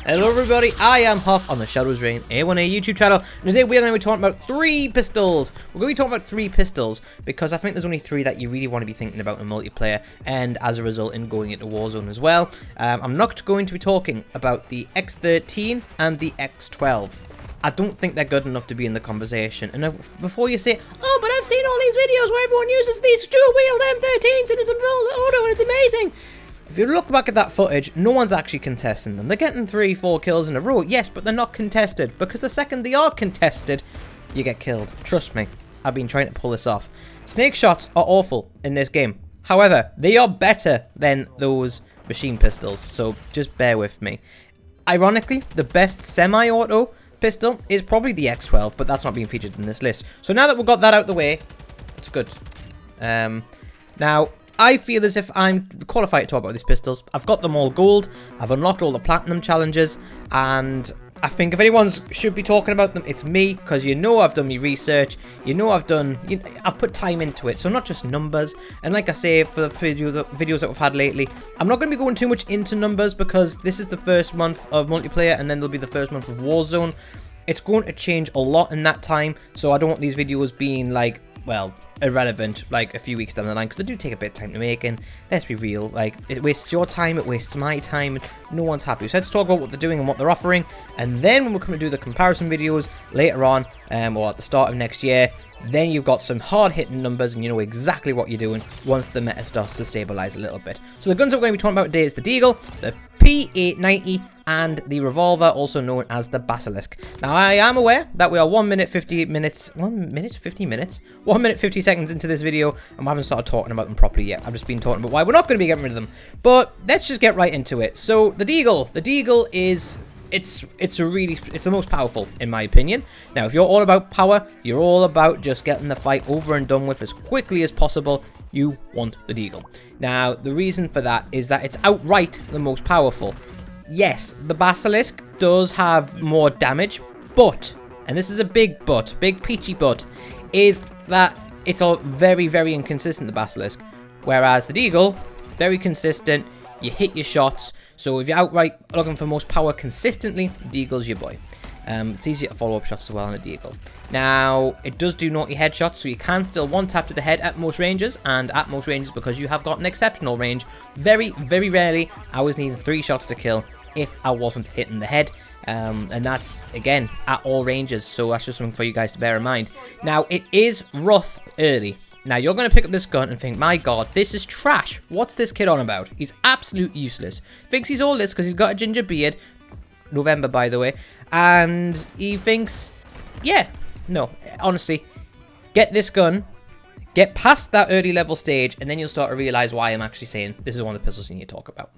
Hello everybody, I am Huff on the ShadowsReign A1A YouTube channel, and today we are going to be talking about 3 pistols. We're going to be talking about 3 pistols because I think there's only 3 that you really want to be thinking about in multiplayer, and as a result in going into Warzone as well. I'm not going to be talking about the X13 and the X12. I don't think they're good enough to be in the conversation. And before you say, oh, but I've seen all these videos where everyone uses these dual-wield M13s and it's a full auto and it's amazing. If you look back at that footage, no one's actually contesting them. They're getting 3-4 kills in a row, yes, but they're not contested. Because the second they are contested, you get killed. Trust me, I've been trying to pull this off. Snake shots are awful in this game. However, they are better than those machine pistols, so just bear with me. Ironically, the best semi-auto pistol is probably the X12, but that's not being featured in this list. So now that we've got that out the way, it's good. Now, I feel as if I'm qualified to talk about these pistols. I've got them all gold, I've unlocked all the platinum challenges, and I think if anyone should be talking about them, it's me, because you know I've done my research, you know I've put time into it, so not just numbers. And like I say, for the videos that we've had lately, I'm not going to be going too much into numbers, because this is the first month of multiplayer, and then there'll be the first month of Warzone. It's going to change a lot in that time, so I don't want these videos being like, well, irrelevant like a few weeks down the line, because they do take a bit of time to make, and let's be real, like, it wastes your time, it wastes my time, and no one's happy. So let's talk about what they're doing and what they're offering, and then when we come to do the comparison videos later on, or at the start of next year, then you've got some hard-hitting numbers and you know exactly what you're doing once the meta starts to stabilize a little bit. So the guns that we're going to be talking about today is the Deagle, the P980, and the revolver, also known as the Basilisk. Now, I am aware that we are 1 minute 50 seconds into this video, and we haven't started talking about them properly yet. I've just been talking about why we're not going to be getting rid of them. But let's just get right into it. So the Deagle is, it's the most powerful in my opinion. Now, if you're all about power, you're all about just getting the fight over and done with as quickly as possible, you want the Deagle. Now, the reason for that is that it's outright the most powerful. Yes, the Basilisk does have more damage, but, and this is a big but, big peachy but, is that it's all very, very inconsistent, the Basilisk. Whereas the Deagle, very consistent, you hit your shots, so if you're outright looking for most power consistently, Deagle's your boy. It's easier to follow up shots as well on a Deagle. Now, it does do naughty headshots, so you can still one-tap to the head at most ranges, and at most ranges, because you have got an exceptional range, very, very rarely, I was needing 3 shots to kill if I wasn't hitting the head. And that's, again, at all ranges, so that's just something for you guys to bear in mind. Now, it is rough early. Now, you're going to pick up this gun and think, my god, this is trash. What's this kid on about? He's absolute useless. Thinks he's all this because he's got a ginger beard. November, by the way. And he thinks, yeah, no, honestly, get this gun, get past that early level stage, and then you'll start to realize why I'm actually saying this is one of the pistols you need to talk about.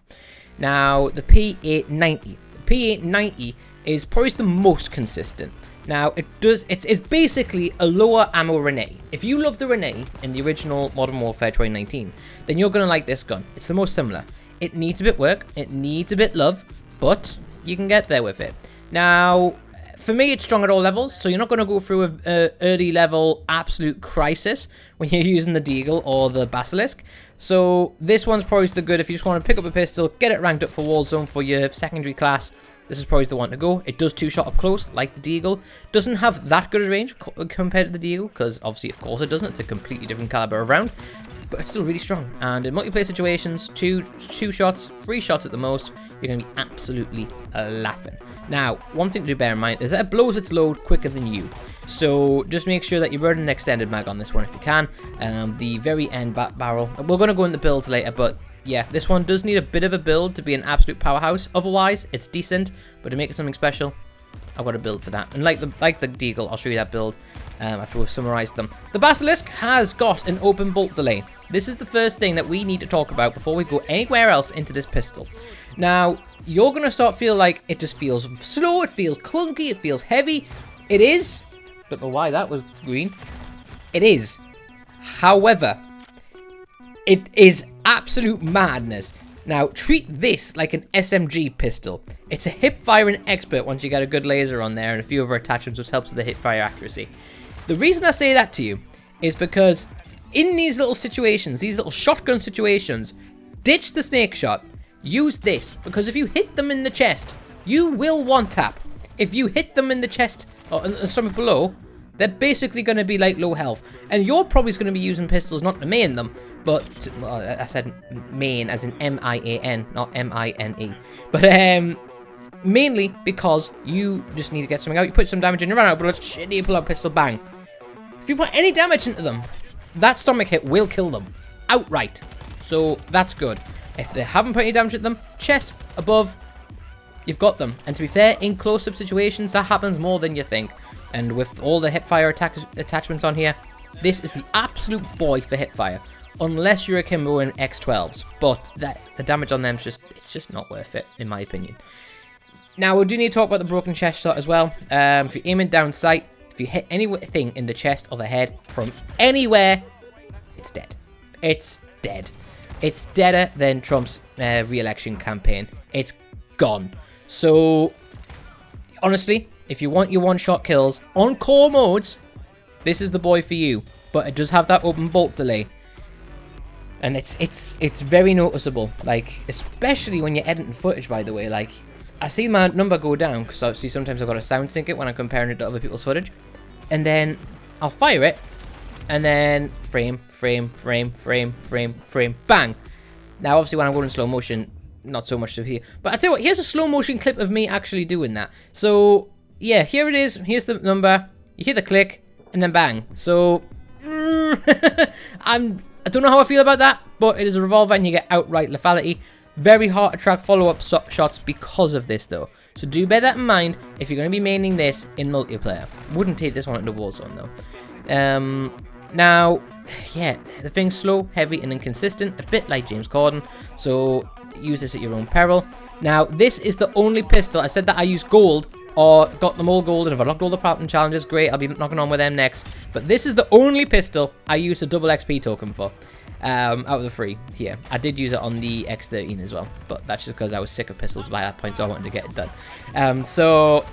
Now, the P980. The P980 is probably the most consistent. Now, it's basically a lower ammo Renee. If you love the Renee in the original Modern Warfare 2019, then you're going to like this gun. It's the most similar. It needs a bit work, it needs a bit love, but you can get there with it. Now, for me, it's strong at all levels, so you're not going to go through an early level absolute crisis when you're using the Deagle or the Basilisk. So this one's probably the good if you just want to pick up a pistol, get it ranked up for Warzone for your secondary class. This is probably the one to go. It does 2-shot up close, like the Deagle. Doesn't have that good a range compared to the Deagle, because obviously, of course, it doesn't. It's a completely different caliber of round, but it's still really strong. And in multiplayer situations, 2 shots, 3 shots at the most, you're going to be absolutely laughing. Now, one thing to bear in mind is that it blows its load quicker than you. So just make sure that you're running an extended mag on this one if you can. The very end barrel. We're going to go into builds later, but yeah, this one does need a bit of a build to be an absolute powerhouse. Otherwise, it's decent, but to make it something special, I've got a build for that. And like the Deagle, I'll show you that build after we've summarized them. The Basilisk has got an open bolt delay. This is the first thing that we need to talk about before we go anywhere else into this pistol. Now, you're going to start feel like it just feels slow, it feels clunky, it feels heavy. It is. Don't know why that was green. It is. However, it is absolute madness. Now, treat this like an SMG pistol. It's a hip-firing expert once you get a good laser on there and a few other attachments, which helps with the hip-fire accuracy. The reason I say that to you is because in these little situations, these little shotgun situations, ditch the snake shot, use this, because if you hit them in the chest, you will one tap. If you hit them in the chest or in the stomach below, they're basically going to be like low health. And you're probably going to be using pistols not to main them, but, well, I said main as in M-I-A-N, not M-I-N-E. But, mainly because you just need to get something out. You put some damage in, you run out of bullets, shit, you pull out pistol, bang. If you put any damage into them, that stomach hit will kill them outright. So that's good. If they haven't put any damage at them, chest, above, you've got them. And to be fair, in close-up situations, that happens more than you think. And with all the hipfire attachments on here, this is the absolute boy for hipfire. Unless you're akimbo in X12s. But the damage on them, it's just not worth it, in my opinion. Now, we do need to talk about the broken chest shot as well. If you're aiming down sight, if you hit anything in the chest or the head from anywhere, it's dead. It's dead. It's deader than Trump's re-election campaign. It's gone. So, honestly, if you want your one-shot kills on core modes, this is the boy for you. But it does have that open bolt delay. And it's very noticeable. Like, especially when you're editing footage, by the way. Like, I see my number go down, because obviously sometimes I've got to sound sync it when I'm comparing it to other people's footage. And then I'll fire it, and then frame, bang. Now, obviously, when I'm going in slow motion, not so much to here. But I tell you what, here's a slow motion clip of me actually doing that. So, yeah, here it is. Here's the number. You hear the click, and then bang. So, I don't know how I feel about that, but it is a revolver, and you get outright lethality. Very hard to track follow-up shots because of this, though. So do bear that in mind if you're going to be maining this in multiplayer. Wouldn't take this one into Warzone, though. Now, yeah, the thing's slow, heavy, and inconsistent, a bit like James Corden. So use this at your own peril. Now, this is the only pistol. I said that I used gold, or got them all gold, and if I locked all the platinum challenges, great, I'll be knocking on with them next. But this is the only pistol I used a double XP token for. Out of the 3 here. I did use it on the X13 as well, but that's just because I was sick of pistols by that point, so I wanted to get it done. So,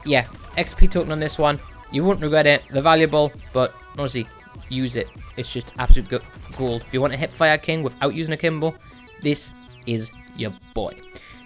yeah, XP token on this one. You won't regret it. They're valuable, but honestly, use it. It's just absolute gold. If you want a hipfire king without using a Kimbo, this is your boy.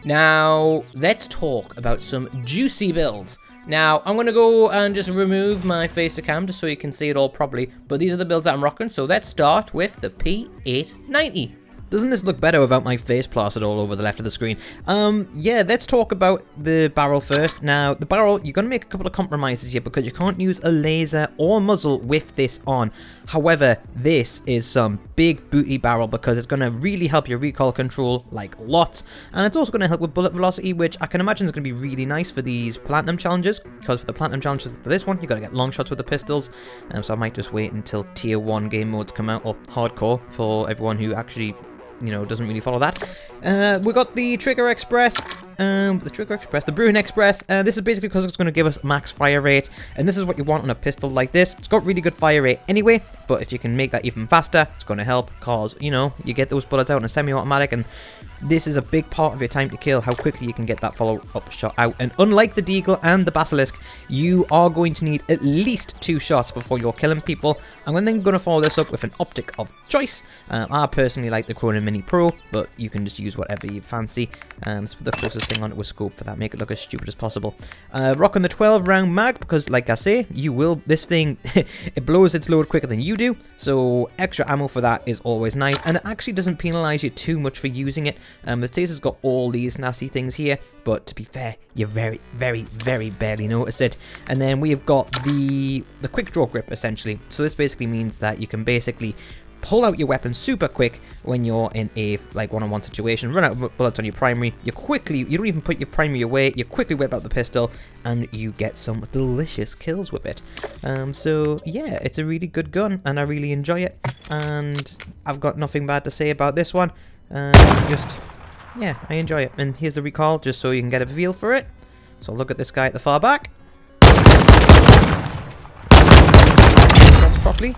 Now, let's talk about some juicy builds. Now, I'm going to go and just remove my face cam just so you can see it all properly. But these are the builds that I'm rocking. So let's start with the P980. Doesn't this look better without my face plastered all over the left of the screen? Yeah, let's talk about the barrel first. Now, the barrel, you're going to make a couple of compromises here because you can't use a laser or muzzle with this on. However, this is some big booty barrel because it's going to really help your recoil control like lots. And it's also going to help with bullet velocity, which I can imagine is going to be really nice for these platinum challenges. Because for the platinum challenges for this one, you've got to get long shots with the pistols. So I might just wait until tier 1 game modes come out, or hardcore for everyone who actually, you know, doesn't really follow that. We got the Trigger Express, the Brewing Express. This is basically because it's going to give us max fire rate, and this is what you want on a pistol like this. It's got really good fire rate anyway, but if you can make that even faster, it's going to help, cause, you know, you get those bullets out in a semi-automatic, and this is a big part of your time to kill, how quickly you can get that follow-up shot out. And unlike the Deagle and the Basilisk, you are going to need at least 2 shots before you're killing people. I'm then going to follow this up with an optic of choice. I personally like the Cronin Mini Pro, but you can just use whatever you fancy. Let's put the closest thing on it with scope for that, make it look as stupid as possible. Rocking the 12-round mag, because like I say, this thing, it blows its load quicker than you do, so extra ammo for that is always nice, and it actually doesn't penalize you too much for using it. The taser's got all these nasty things here, but to be fair, you very, very, very barely notice it. And then we've got the quick draw grip, essentially. So this basically means that you can basically pull out your weapon super quick when you're in a one-on-one situation, run out of bullets on your primary, you don't even put your primary away, you quickly whip out the pistol, and you get some delicious kills with it. So yeah, it's a really good gun, and I really enjoy it, and I've got nothing bad to say about this one. Yeah, I enjoy it. And here's the recoil, just so you can get a feel for it. So look at this guy at the far back. Shots properly.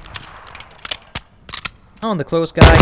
On the close guy.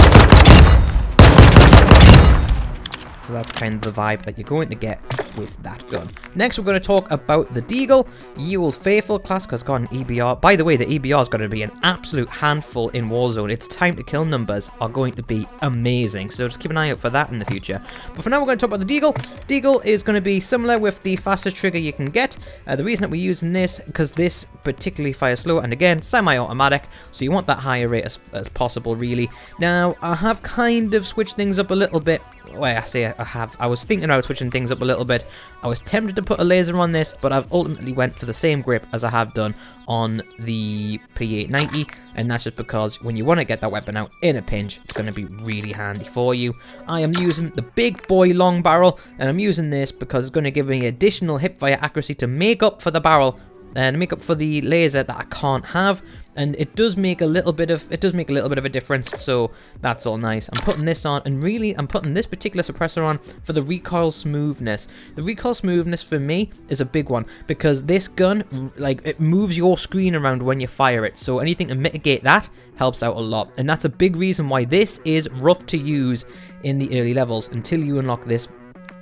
So that's kind of the vibe that you're going to get with that gun. Next, we're going to talk about the Deagle, Ye Old Faithful class, because it's got an EBR. By the way, the EBR is going to be an absolute handful in Warzone. Its time to kill numbers are going to be amazing, so just keep an eye out for that in the future. But for now, we're going to talk about the Deagle. Deagle is going to be similar with the fastest trigger you can get. The reason that we're using this, because this particularly fires slow, and again, semi-automatic, so you want that higher rate as possible, really. Now, I have kind of switched things up a little bit. Well, I say I have. I was thinking about switching things up a little bit. I was tempted to put a laser on this, but I've ultimately went for the same grip as I have done on the P980, and that's just because when you want to get that weapon out in a pinch, it's going to be really handy for you. I am using the big boy long barrel, and I'm using this because it's going to give me additional hipfire accuracy to make up for the barrel and make up for the laser that I can't have, and it does make a little bit of a difference, so that's all nice. I'm putting this on, and really I'm putting this particular suppressor on for the recoil smoothness. The recoil smoothness for me is a big one, because this gun, like, it moves your screen around when you fire it, so anything to mitigate that helps out a lot, and that's a big reason why this is rough to use in the early levels until you unlock this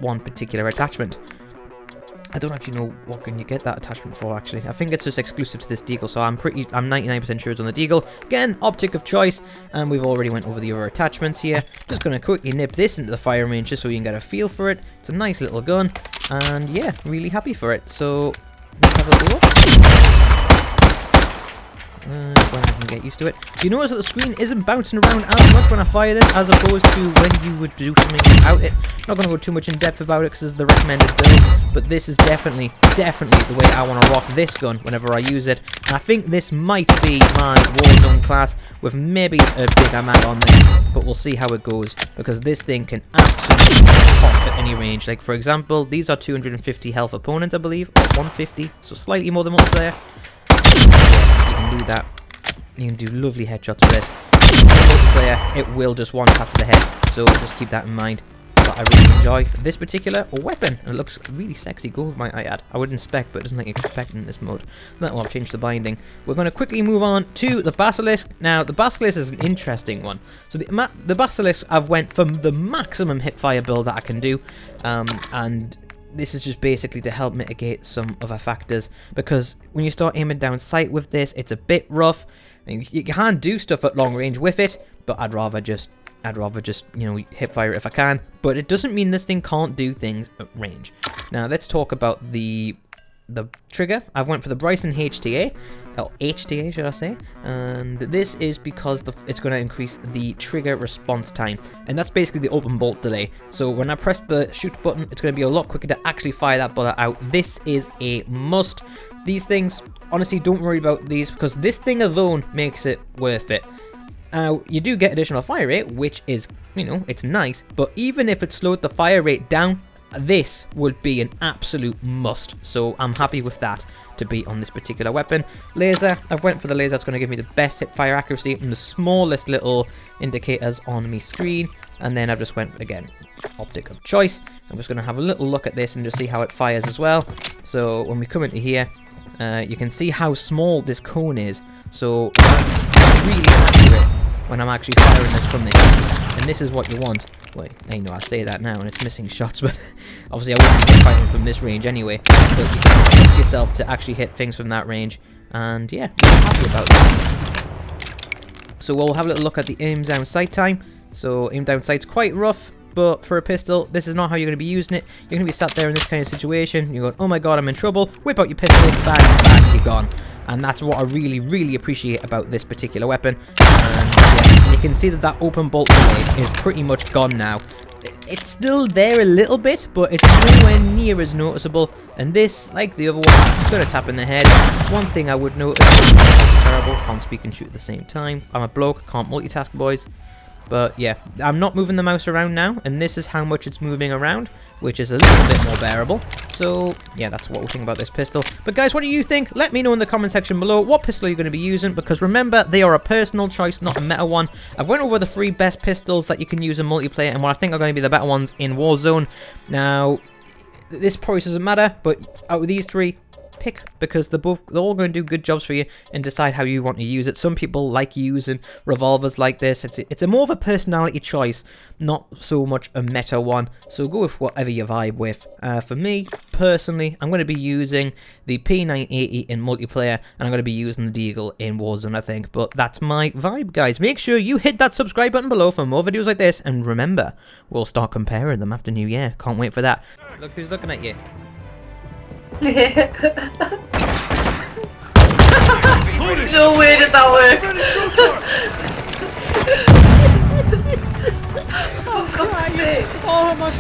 one particular attachment. I don't actually know what can you get that attachment for, actually. I think it's just exclusive to this Deagle, so I'm 99% sure it's on the Deagle. Again, optic of choice, and we've already went over the other attachments here. Just going to quickly nip this into the firing range just so you can get a feel for it. It's a nice little gun, and yeah, really happy for it. So, let's have a little look. When I can get used to it. You notice that the screen isn't bouncing around as much when I fire this as opposed to when you would do something without it. Not going to go too much in depth about it because it's the recommended build, but this is definitely the way I want to rock this gun whenever I use it. And I think this might be my Warzone class with maybe a bigger mag on there, but we'll see how it goes, because this thing can absolutely pop at any range. Like, for example, these are 250 health opponents, I believe, or 150, so slightly more than multiplayer. You can do that. You can do lovely headshots with this. In multiplayer, it will just one tap to the head, so just keep that in mind. But I really enjoy this particular weapon, and it looks really sexy gold, might I add. I would inspect, but it doesn't like expect in this mode. That will change the binding. We're going to quickly move on to the Basilisk. Now, the Basilisk is an interesting one. So the Basilisk, I've went for the maximum hipfire build that I can do, and this is just basically to help mitigate some other factors, because when you start aiming down sight with this, it's a bit rough. And you can do stuff at long range with it, but I'd rather just you know, hip fire it if I can. But it doesn't mean this thing can't do things at range. Now let's talk about the trigger. I went for the Bryson HTA, or HTA should I say, and this is because it's going to increase the trigger response time, and that's basically the open bolt delay. So when I press the shoot button, it's going to be a lot quicker to actually fire that bullet out. This is a must. These things, honestly, don't worry about these, because this thing alone makes it worth it. Now, you do get additional fire rate, which is, you know, it's nice, but even if it slowed the fire rate down, this would be an absolute must. So I'm happy with that to be on this particular weapon. Laser, I've went for the laser. That's going to give me the best hip fire accuracy and the smallest little indicators on my screen. And then I've just went, again, optic of choice. I'm just going to have a little look at this and just see how it fires as well. So when we come into here, you can see how small this cone is. So I'm really accurate when I'm actually firing this from the hip. And this is what you want. Wait, I know I say that now and it's missing shots, but obviously I wouldn't be fighting from this range anyway. But you can trust yourself to actually hit things from that range. And yeah, I'm happy about that. So we'll have a little look at the aim down sight time. So aim down sight's quite rough, but for a pistol, this is not how you're going to be using it. You're going to be sat there in this kind of situation. You're going, oh my god, I'm in trouble. Whip out your pistol, bang, bang, you're gone. And that's what I really, really appreciate about this particular weapon. And yeah, you can see that open bolt delay is pretty much gone now. It's still there a little bit, but it's nowhere near as noticeable. And this, like the other one, is going to tap in the head. One thing I would notice, terrible, can't speak and shoot at the same time. I'm a bloke, can't multitask, boys. But yeah, I'm not moving the mouse around now, and this is how much it's moving around, which is a little bit more bearable. So yeah, that's what we think about this pistol. But guys, what do you think? Let me know in the comment section below what pistol you're going to be using, because remember, they are a personal choice, not a meta one. I've went over the 3 best pistols that you can use in multiplayer and what I think are going to be the better ones in Warzone. Now, this price doesn't matter, but out of these 3, pick, because they're all going to do good jobs for you, and decide how you want to use it. Some people like using revolvers like this. It's a more of a personality choice, not so much a meta one. So go with whatever you vibe with. For me, personally, I'm going to be using the P980 in multiplayer, and I'm going to be using the Deagle in Warzone, I think. But that's my vibe, guys. Make sure you hit that subscribe button below for more videos like this, and remember, we'll start comparing them after New Year. Can't wait for that. Look who's looking at you.